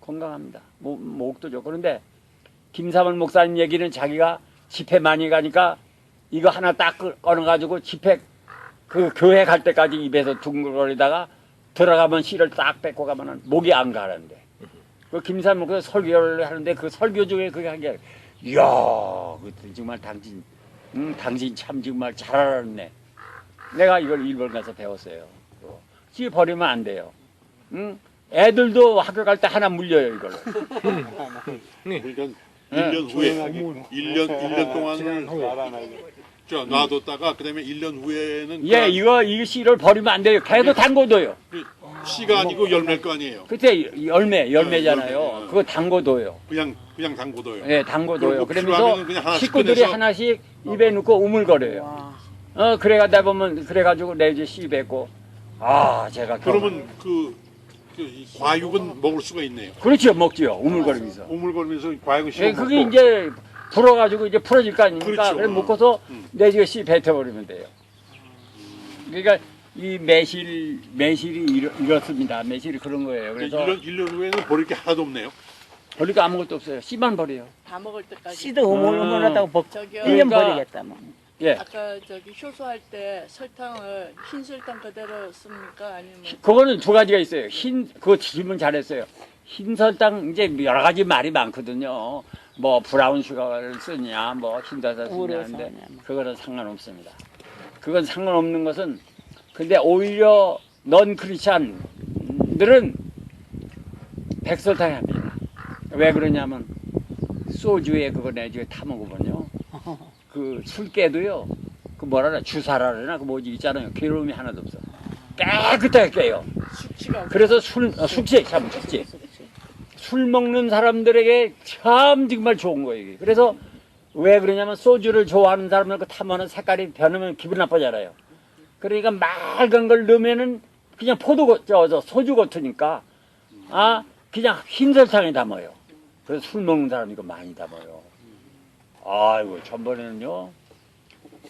Speaker 1: 건강합니다. 목도 좋고. 그런데 김사만 목사님 얘기는 자기가 집회 많이 가니까 이거 하나 딱 꺼내가지고 집회 그 교회 갈 때까지 입에서 둥글거리다가 들어가면 씨를 딱 뺏고 가면은 목이 안 가는데. 그 김사만 목사 설교를 하는데 그 설교 중에 그게 한 게, 이야, 그때 정말 당신 참 정말 잘 알았네. 내가 이걸 일본 가서 배웠어요. 씨 버리면 안 돼요. 응? 애들도 학교 갈 때 하나 물려요, 이걸.
Speaker 6: 그러니까 1년 후에 1년 동안을 놔뒀다가 그다음에 1년 후에는
Speaker 1: 예, 이 씨를 버리면 안 돼요. 계속 담궈둬요.
Speaker 6: 씨가 아니고 열매일 거 아니에요.
Speaker 1: 그때 열매잖아요.
Speaker 6: 열매.
Speaker 1: 그거 담궈둬요.
Speaker 6: 그냥 담궈둬요.
Speaker 1: 예, 담궈둬요.
Speaker 6: 그리고
Speaker 1: 그러면서
Speaker 6: 필요하면은 그냥 하나씩
Speaker 1: 식구들이
Speaker 6: 꺼내서
Speaker 1: 하나씩 입에 넣고 우물거려요. 그래가다 보면 그래가지고 내주 씨 뱉고 제가
Speaker 6: 그러면 이 과육은 먹을 수가 있네요.
Speaker 1: 그렇죠, 먹지요. 우물거리면서.
Speaker 6: 오물거리면서 과육은 씹어
Speaker 1: 예,
Speaker 6: 먹고.
Speaker 1: 그게 이제 불어가지고 이제 풀어질 거 아닙니까?
Speaker 6: 그렇죠.
Speaker 1: 그래 먹고서 내주에 씨 뱉어버리면 돼요. 그러니까 이 매실이 이렇습니다. 매실이 그런 거예요. 그래서
Speaker 6: 1년 후에는 버릴 게 하나도 없네요.
Speaker 1: 버릴 거 아무것도 없어요. 씨만 버려요.
Speaker 2: 다 먹을 때까지.
Speaker 4: 씨도 우물우물하다고
Speaker 2: 저기요.
Speaker 4: 1년
Speaker 1: 그러니까-
Speaker 4: 버리겠다 뭐.
Speaker 1: 예,
Speaker 2: 아까 저기 효소할 때 설탕을 흰 설탕 그대로 씁니까? 아니면
Speaker 1: 그거는 두 가지가 있어요. 그거 질문 잘했어요. 흰 설탕 이제 여러 가지 말이 많거든요. 뭐 브라운 슈가를 쓰냐, 뭐 흰 설탕 쓰냐
Speaker 4: 우려
Speaker 1: 하는데
Speaker 4: 쓰냐, 뭐.
Speaker 1: 그거는 상관없습니다. 그건 상관없는 것은 근데 오히려 넌 크리스찬들은 백설탕이 합니다. 왜 그러냐면 소주에 그거 내주에 타 먹으면요. 그 술깨도요. 그 뭐라 주사라 그러나 그 뭐지 있잖아요. 괴로움이 하나도 없어. 깨끗하게 깨요.
Speaker 2: 숙취가
Speaker 1: 그래서 숙취. 술 먹는 사람들에게 참 정말 좋은 거예요. 이게. 그래서 왜 그러냐면 소주를 좋아하는 사람은 그 타면은 색깔이 변하면 기분 나빠잖아요. 그러니까 맑은 걸 넣으면은 그냥 소주 같으니까 그냥 흰 설탕에 담아요. 그래서 술 먹는 사람 이거 많이 담아요. 아이고 전번에는요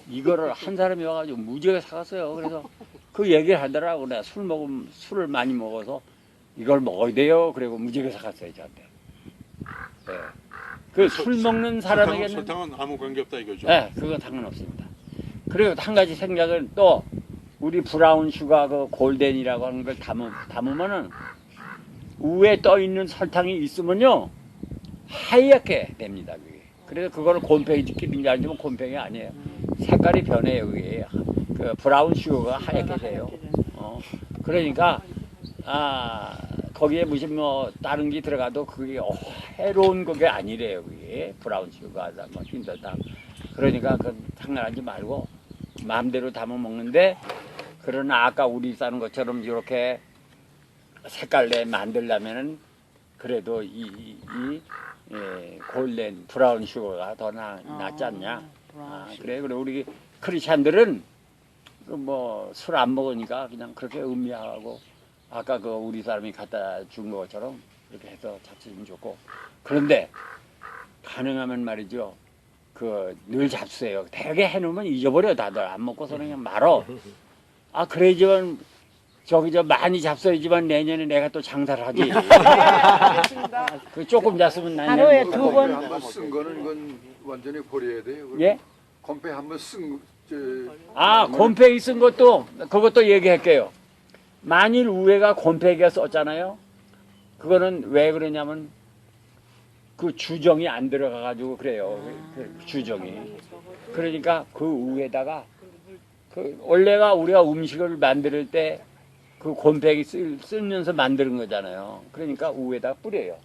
Speaker 1: 이거를 한 사람이 와가지고 무지하게 사갔어요. 그래서 그 얘기를 하더라고. 내가 술을 많이 먹어서 이걸 먹어야 돼요. 그리고 무지하게 사갔어요, 저한테. 네. 그 술 먹는 사람에게는
Speaker 6: 설탕은 아무 관계 없다 이거죠.
Speaker 1: 네, 그건 상관없습니다. 그리고 한 가지 생각은 또 우리 브라운 슈가 그 골덴이라고 하는 걸 담으면은 위에 떠 있는 설탕이 있으면요 하얗게 됩니다. 그게. 그래서 그거를 곰팡이끼리인 줄 알지만 곰팡이 아니에요. 색깔이 변해요. 그게 그 브라운 슈가가 하얗게 돼요. 그러니까 거기에 무슨 뭐 다른 게 들어가도 그게 해로운 그게 아니래요. 그게 브라운 슈가다 뭐 힘들다. 그러니까 그 상관하지 말고 마음대로 담아 먹는데, 그러나 아까 우리 싸는 것처럼 이렇게 색깔 내 만들려면은 그래도 골덴 브라운 슈거가 더 낫지 않냐. 그래. 그리고 우리 크리스찬들은 뭐 술 안 먹으니까 그냥 그렇게 음미하고 아까 그 우리 사람이 갖다 준 것처럼 이렇게 해서 잡수면 좋고. 그런데 가능하면 말이죠. 늘 잡수세요. 대개 해놓으면 잊어버려. 다들 안 먹고서는 그냥 말어. 그래야지만 많이 잡숴야지만 내년에 내가 또 장사를 하지.
Speaker 2: 알겠습니다.
Speaker 1: 그 조금 잡수면 내년에
Speaker 4: 하루에
Speaker 1: 못
Speaker 4: 두
Speaker 1: 하고.
Speaker 4: 번.
Speaker 7: 한번 쓴 거는 이건 완전히 버려야 돼요.
Speaker 1: 예?
Speaker 7: 컴페 한번 쓴
Speaker 1: 곰팡이 쓴 것도 그것도 얘기할게요. 만일 우에가 곰팡이가 썼잖아요. 그거는 왜 그러냐면 그 주정이 안 들어가가지고 그래요. 그 주정이. 그러니까 그 우에다가 원래가 우리가 음식을 만들 때 그 곰팡이 쓰면서 만드는 거잖아요. 그러니까 우에다 뿌려요.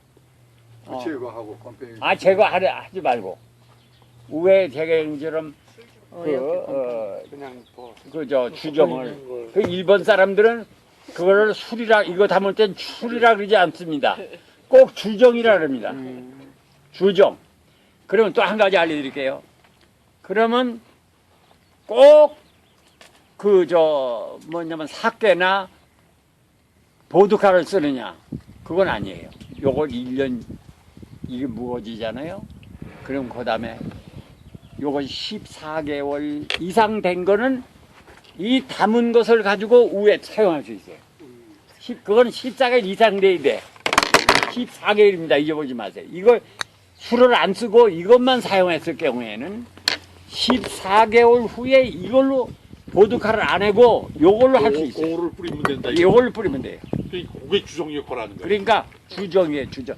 Speaker 7: 제거하고 컴페.
Speaker 1: 제거하지 말고 우에 제거처럼 주정을 일본 사람들은 그거를 술이라 이거 담을 땐 술이라 그러지 않습니다. 꼭 주정이라 그럽니다. 주정. 그러면 또 한 가지 알려드릴게요. 그러면 꼭 뭐냐면 사케나 보드카를 쓰느냐? 그건 아니에요. 요걸 1년 이게 무거워지잖아요. 그럼 그 다음에 요건 14개월 이상 된 거는 이 담은 것을 가지고 우에 사용할 수 있어요. 그건 14개월 이상 돼야 돼. 14개월입니다. 잊어보지 마세요. 이걸 술을 안 쓰고 이것만 사용했을 경우에는 14개월 후에 이걸로 보드카를 안 하고 요걸로 할 수 있어요.
Speaker 6: 그거를 뿌리면 된다.
Speaker 1: 요걸로 뿌리면 돼요.
Speaker 6: 그게 주정 역할하는 거예요.
Speaker 1: 그러니까 주정이에요, 주정.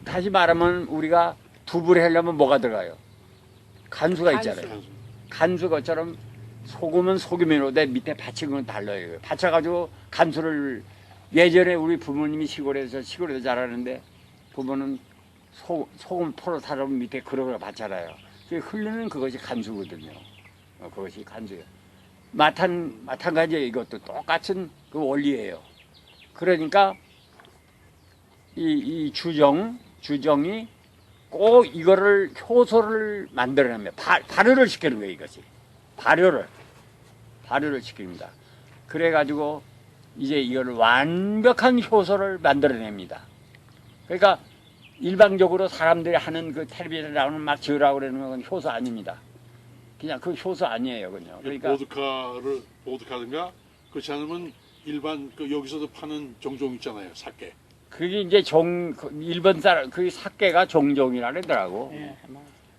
Speaker 1: 다시 말하면 우리가 두부를 하려면 뭐가 들어가요? 간수가 있잖아요. 간수 것처럼 소금은 소금으로 내 밑에 받친 건 달라요. 받쳐가지고 간수를 예전에 우리 부모님이 시골에서 자라는데 부모는 소금 포로 사려면 밑에 그릇을 받잖아요. 흐르는 그것이 간수거든요. 그것이 간수예요. 마찬가지예요. 이것도 똑같은 그 원리예요. 그러니까 이 주정이 꼭 이거를 효소를 만들어내면 발효를 시키는 거예요. 이것이 발효를 시킵니다. 그래가지고 이제 이걸 완벽한 효소를 만들어냅니다. 그러니까 일반적으로 사람들이 하는 그 텔레비전에 나오는 막 지으라고 그러는 건 효소 아닙니다. 그냥 그 효소 아니에요, 그냥. 그러니까
Speaker 6: 보드카든가 그렇지 않으면 일반 여기서도 파는 정종 있잖아요, 사케.
Speaker 1: 그게 이제 일본 사람 그 사케가 종종이라 그러더라고.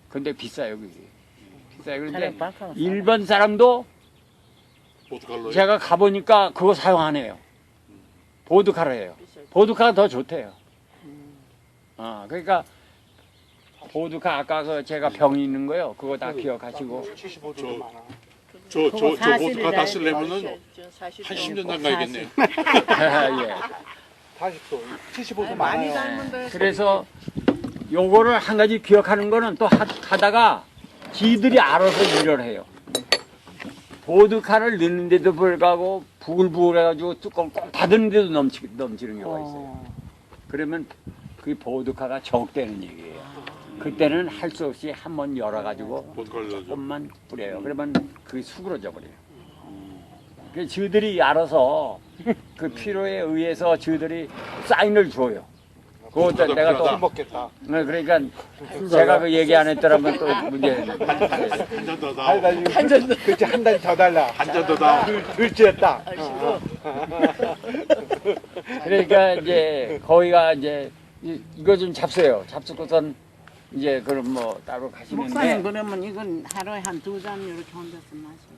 Speaker 1: 근데 비싸요, 그게. 비싸요. 그런데 일본 사람도
Speaker 6: 보드카로
Speaker 1: 제가 가보니까 그거 사용 안 해요. 보드카로 해요. 보드카가 더 좋대요. 그러니까 보드카 아까 제가 병이 있는 거요. 그거 다 기억하시고.
Speaker 6: 저 보드카 다 쓰려면은 한 10년 남가야겠네요.
Speaker 1: 예.
Speaker 9: 40도, 75도
Speaker 2: 많이
Speaker 9: 많아요.
Speaker 2: 삶은데
Speaker 1: 그래서 요거를 한 가지 기억하는 거는 또 하다가 지들이 알아서 일을 해요. 보드카를 넣는데도 불구하고 부글부글 해가지고 뚜껑 꼭 닫았는데도 넘치는 경우가 있어요. 그러면 그 보드카가 적대는 얘기예요. 그때는 할 수 없이 한번 열어가지고
Speaker 6: 보드카를 넣어줘.
Speaker 1: 조금만 뿌려요. 그러면 그게 수그러져 버려요. 그 저들이 알아서 그 필요에 의해서 저들이 사인을 줘요. 그것도 내가
Speaker 6: 필요하다.
Speaker 1: 또
Speaker 9: 먹겠다.
Speaker 1: 그러니까 제가 그 얘기 안 했더라면 또 문제.
Speaker 6: 한잔 더 다.
Speaker 2: 한잔 더
Speaker 9: 그치 한 단 더 달라.
Speaker 6: 한잔 더 다.
Speaker 9: 둘째였다.
Speaker 2: 하시고
Speaker 1: 그러니까 이제 거기가 이제 이거 좀 잡수요. 잡수고선 이제 그럼 뭐 따로
Speaker 4: 목사님
Speaker 1: 가시는데
Speaker 4: 그러면 이건 하루에 한 2잔 이렇게 혼자서 마셔.